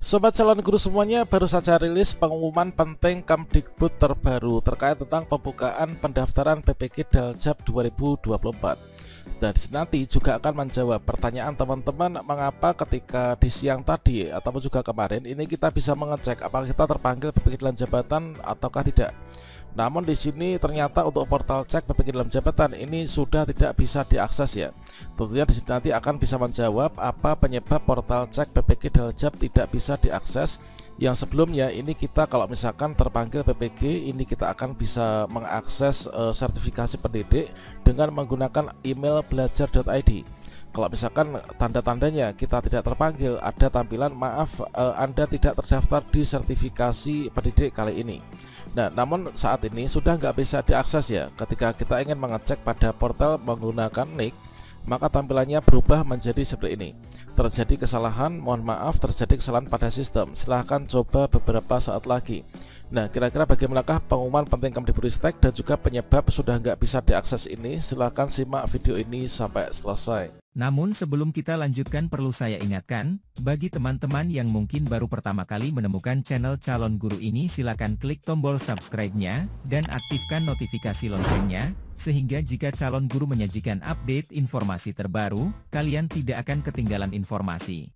Sobat calon guru semuanya, baru saja rilis pengumuman penting Kemdikbud terbaru terkait tentang pembukaan pendaftaran PPG Daljab 2024. Dan nanti juga akan menjawab pertanyaan teman-teman mengapa ketika di siang tadi ataupun juga kemarin ini kita bisa mengecek apakah kita terpanggil PPG dalam jabatan ataukah tidak. Namun di sini ternyata untuk portal cek PPG dalam jabatan ini sudah tidak bisa diakses ya. Tentunya di sini nanti akan bisa menjawab apa penyebab portal cek PPG Daljab tidak bisa diakses. Yang sebelumnya ini kita kalau misalkan terpanggil PPG ini kita akan bisa mengakses sertifikasi pendidik dengan menggunakan email belajar.id. Kalau misalkan tanda-tandanya kita tidak terpanggil, ada tampilan maaf Anda tidak terdaftar di sertifikasi pendidik kali ini. Nah, namun saat ini sudah nggak bisa diakses ya. Ketika kita ingin mengecek pada portal menggunakan nick, maka tampilannya berubah menjadi seperti ini. Terjadi kesalahan, mohon maaf terjadi kesalahan pada sistem. Silahkan coba beberapa saat lagi. Nah, kira-kira bagaimanakah pengumuman penting Kemdikbudristek dan juga penyebab sudah nggak bisa diakses ini? Silahkan simak video ini sampai selesai. Namun sebelum kita lanjutkan perlu saya ingatkan, bagi teman-teman yang mungkin baru pertama kali menemukan channel Calon Guru ini silakan klik tombol subscribe-nya, dan aktifkan notifikasi loncengnya, sehingga jika Calon Guru menyajikan update informasi terbaru, kalian tidak akan ketinggalan informasi.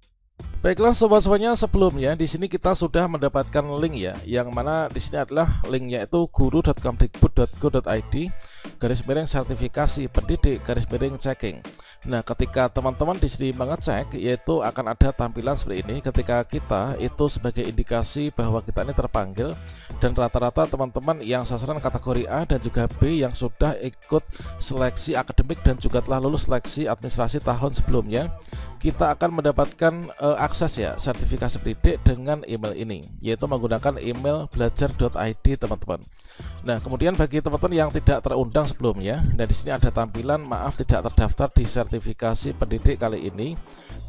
Baiklah sobat semuanya, sebelumnya di sini kita sudah mendapatkan link ya, yang mana di sini adalah linknya itu guru.kemdikbud.go.id /sertifikasi pendidik /checking. Nah, ketika teman-teman di sini mengecek, yaitu akan ada tampilan seperti ini ketika kita itu sebagai indikasi bahwa kita ini terpanggil, dan rata-rata teman-teman yang sasaran kategori A dan juga B yang sudah ikut seleksi akademik dan juga telah lulus seleksi administrasi tahun sebelumnya, kita akan mendapatkan akses ya sertifikasi pendidik dengan email ini, yaitu menggunakan email belajar.id teman-teman. Nah, kemudian bagi teman-teman yang tidak terundang sebelumnya, dan di sini ada tampilan maaf tidak terdaftar di sertifikasi pendidik kali ini.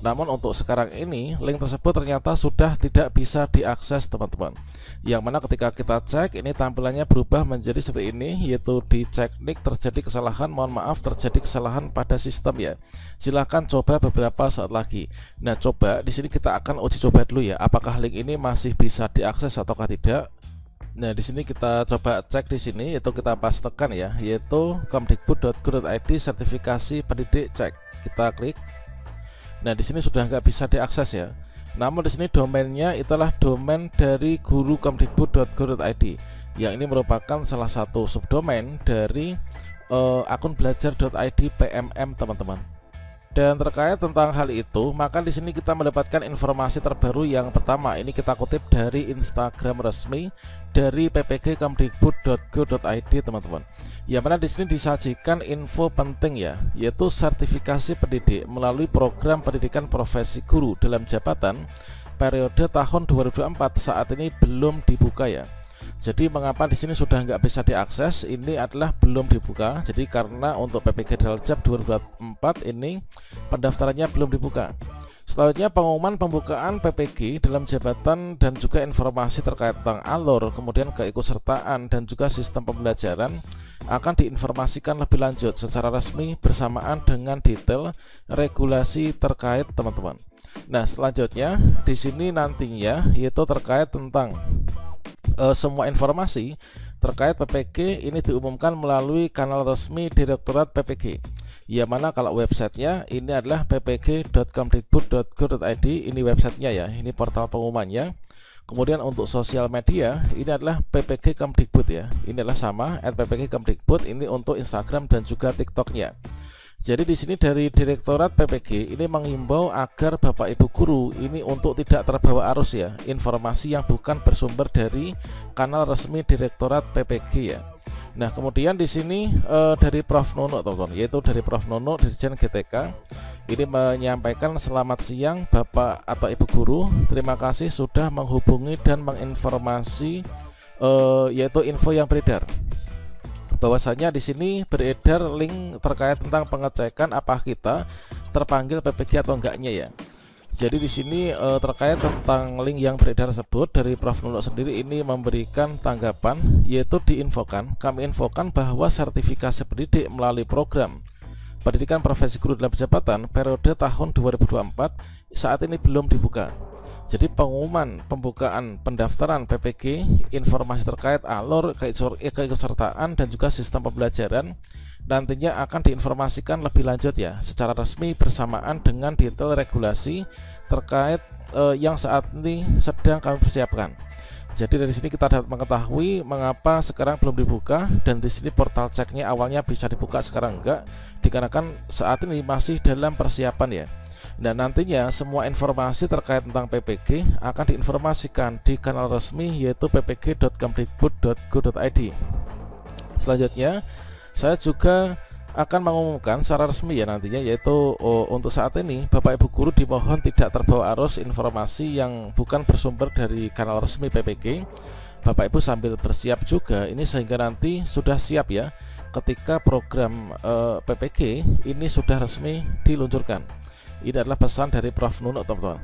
Namun untuk sekarang ini link tersebut ternyata sudah tidak bisa diakses teman-teman. Yang mana ketika kita cek ini tampilannya berubah menjadi seperti ini, yaitu di cek nick terjadi kesalahan, mohon maaf terjadi kesalahan pada sistem ya. Silahkan coba beberapa saat lagi. Nah, coba di sini kita akan uji coba dulu ya, apakah link ini masih bisa diakses ataukah tidak. Nah, di sini kita coba cek di sini, yaitu kita pastekan ya, yaitu kemdikbud.go.id sertifikasi pendidik cek. Kita klik. Nah, di sini sudah nggak bisa diakses ya. Namun di sini domainnya itulah domain dari guru.kemdikbud.go.id, yang ini merupakan salah satu subdomain dari akun belajar.id PMM teman-teman. Dan terkait tentang hal itu, maka di sini kita mendapatkan informasi terbaru yang pertama. Ini kita kutip dari Instagram resmi dari ppg kemdikbud.go.id teman-teman. Yang mana di sini disajikan info penting ya, yaitu sertifikasi pendidik melalui program pendidikan profesi guru dalam jabatan periode tahun 2024 saat ini belum dibuka ya. Jadi mengapa di sini sudah nggak bisa diakses? Ini adalah belum dibuka. Jadi karena untuk PPG Daljab 2024 ini pendaftarannya belum dibuka. Selanjutnya pengumuman pembukaan PPG dalam jabatan dan juga informasi terkait tentang alur, kemudian keikutsertaan dan juga sistem pembelajaran akan diinformasikan lebih lanjut secara resmi bersamaan dengan detail regulasi terkait teman-teman. Nah, selanjutnya di sini nantinya yaitu terkait tentang semua informasi terkait PPG ini diumumkan melalui kanal resmi Direktorat PPG, yang mana kalau websitenya ini adalah ppg.kemdikbud.go.id, ini websitenya ya, ini portal pengumumannya. Kemudian untuk sosial media ini adalah PPG Kemdikbud ya, ini adalah sama @ppg Kemdikbud, ini untuk Instagram dan juga TikToknya. Jadi di sini dari Direktorat PPG ini menghimbau agar Bapak Ibu guru ini untuk tidak terbawa arus ya, informasi yang bukan bersumber dari kanal resmi Direktorat PPG ya. Nah, kemudian di sini dari Prof Nono teman-teman, yaitu dari Prof Nono Dirjen GTK ini menyampaikan selamat siang Bapak atau Ibu guru, terima kasih sudah menghubungi dan menginformasi yaitu info yang beredar. Bahwasanya di sini beredar link terkait tentang pengecekan apa kita terpanggil PPG atau enggaknya ya. Jadi di sini terkait tentang link yang beredar tersebut dari Prof Nuno sendiri ini memberikan tanggapan, yaitu kami infokan bahwa sertifikasi pendidik melalui program pendidikan profesi guru dalam jabatan periode tahun 2024 saat ini belum dibuka. Jadi pengumuman pembukaan pendaftaran PPG, informasi terkait alur, keikutsertaan dan juga sistem pembelajaran nantinya akan diinformasikan lebih lanjut ya secara resmi bersamaan dengan detail regulasi terkait yang saat ini sedang kami persiapkan. Jadi dari sini kita dapat mengetahui mengapa sekarang belum dibuka, dan di sini portal ceknya awalnya bisa dibuka sekarang enggak, dikarenakan saat ini masih dalam persiapan ya. Dan nantinya semua informasi terkait tentang PPG akan diinformasikan di kanal resmi yaitu ppg.kemdikbud.go.id. Selanjutnya saya juga akan mengumumkan secara resmi ya nantinya, yaitu untuk saat ini Bapak Ibu guru dimohon tidak terbawa arus informasi yang bukan bersumber dari kanal resmi PPG. Bapak Ibu sambil bersiap juga ini sehingga nanti sudah siap ya ketika program PPG ini sudah resmi diluncurkan. Ini adalah pesan dari Prof Nunuk, teman-teman.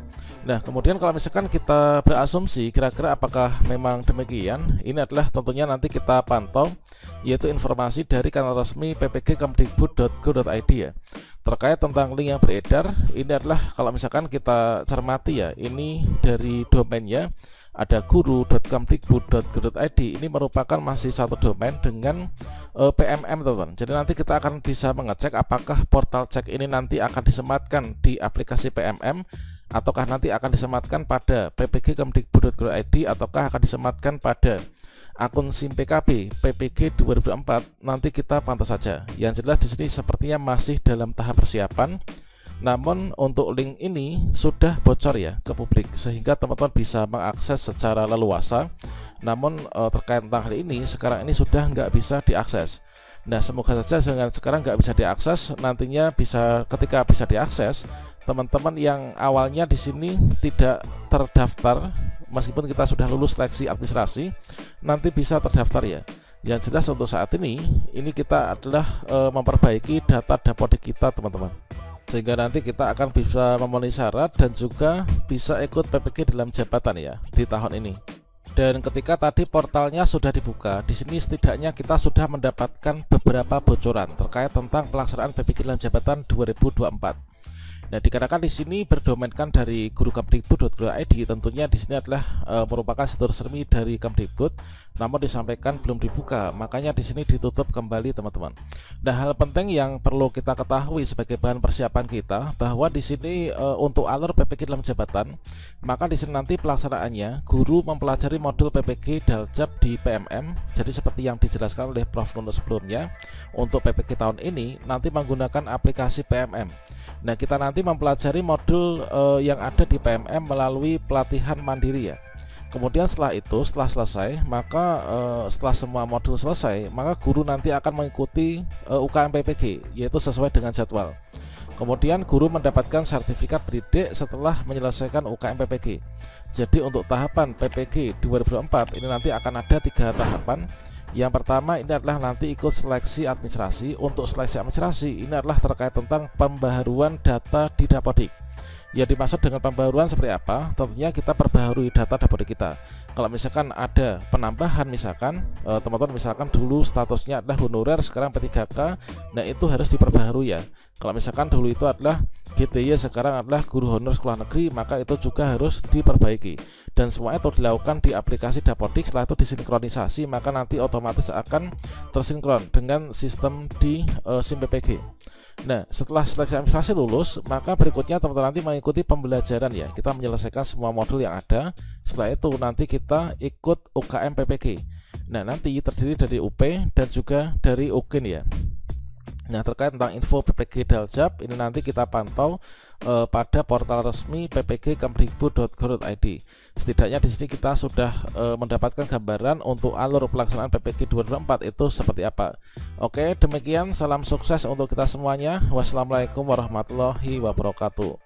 Nah, kemudian kalau misalkan kita berasumsi kira-kira apakah memang demikian, ini adalah tentunya nanti kita pantau, yaitu informasi dari kanal resmi ppg.kemdikbud.go.id ya. Terkait tentang link yang beredar, ini adalah kalau misalkan kita cermati ya, ini dari domainnya ada guru.kemdikbud.go.id. Ini merupakan masih satu domain dengan PMM, teman-teman. Jadi nanti kita akan bisa mengecek apakah portal cek ini nanti akan disematkan di aplikasi PMM, ataukah nanti akan disematkan pada ppg.kemdikbud.go.id, ataukah akan disematkan pada akun SIM PKB PPG 2004. Nanti kita pantau saja. Yang jelas di sini sepertinya masih dalam tahap persiapan. Namun untuk link ini sudah bocor ya ke publik sehingga teman-teman bisa mengakses secara leluasa. Namun terkait tentang hal ini sekarang ini sudah nggak bisa diakses. Nah, semoga saja dengan sekarang nggak bisa diakses, nantinya bisa, ketika bisa diakses, teman-teman yang awalnya di sini tidak terdaftar meskipun kita sudah lulus seleksi administrasi nanti bisa terdaftar ya. Yang jelas untuk saat ini kita adalah memperbaiki data dapodik kita, teman-teman, sehingga nanti kita akan bisa memenuhi syarat dan juga bisa ikut PPG dalam jabatan ya di tahun ini. Dan ketika tadi portalnya sudah dibuka, di sini setidaknya kita sudah mendapatkan beberapa bocoran terkait tentang pelaksanaan PPG dalam jabatan 2024. Nah, dikarenakan di sini berdomainkan dari guru.kemdikbud.go.id, tentunya di sini adalah merupakan situs resmi dari Kemdikbud, namun disampaikan belum dibuka, makanya di sini ditutup kembali, teman-teman. Nah, hal penting yang perlu kita ketahui sebagai bahan persiapan kita bahwa di sini untuk alur PPG dalam jabatan, maka di sini nanti pelaksanaannya guru mempelajari modul PPG Daljab di PMM. Jadi seperti yang dijelaskan oleh Prof Nunuk sebelumnya, untuk PPG tahun ini nanti menggunakan aplikasi PMM. Nah, kita nanti mempelajari modul yang ada di PMM melalui pelatihan mandiri ya. Kemudian setelah itu, setelah selesai, maka setelah semua modul selesai, maka guru nanti akan mengikuti UKM PPG, yaitu sesuai dengan jadwal. Kemudian guru mendapatkan sertifikat pendidik setelah menyelesaikan UKM PPG. Jadi untuk tahapan PPG 2024 ini nanti akan ada 3 tahapan. Yang pertama ini adalah nanti ikut seleksi administrasi. Untuk seleksi administrasi ini adalah terkait tentang pembaharuan data di dapodik. Yang dimaksud dengan pembaharuan seperti apa? Tentunya kita perbaharui data dapodik kita. Kalau misalkan ada penambahan, misalkan teman-teman misalkan dulu statusnya adalah honorer, sekarang P3K, nah itu harus diperbaharui ya. Kalau misalkan dulu itu adalah GTY, sekarang adalah guru honor sekolah negeri, maka itu juga harus diperbaiki. Dan semuanya itu dilakukan di aplikasi dapodik. Setelah itu disinkronisasi, maka nanti otomatis akan tersinkron dengan sistem di SIM PPG. Nah, setelah seleksi administrasi lulus, maka berikutnya teman-teman nanti mengikuti pembelajaran ya. Kita menyelesaikan semua modul yang ada. Setelah itu nanti kita ikut UKM PPG. Nah, nanti terdiri dari UP dan juga dari UKIN ya. Nah, terkait tentang info PPG Daljab ini nanti kita pantau pada portal resmi ppg.kemdikbud.go.id. Setidaknya di sini kita sudah mendapatkan gambaran untuk alur pelaksanaan PPG 2024 itu seperti apa. Oke, demikian, salam sukses untuk kita semuanya. Wassalamualaikum warahmatullahi wabarakatuh.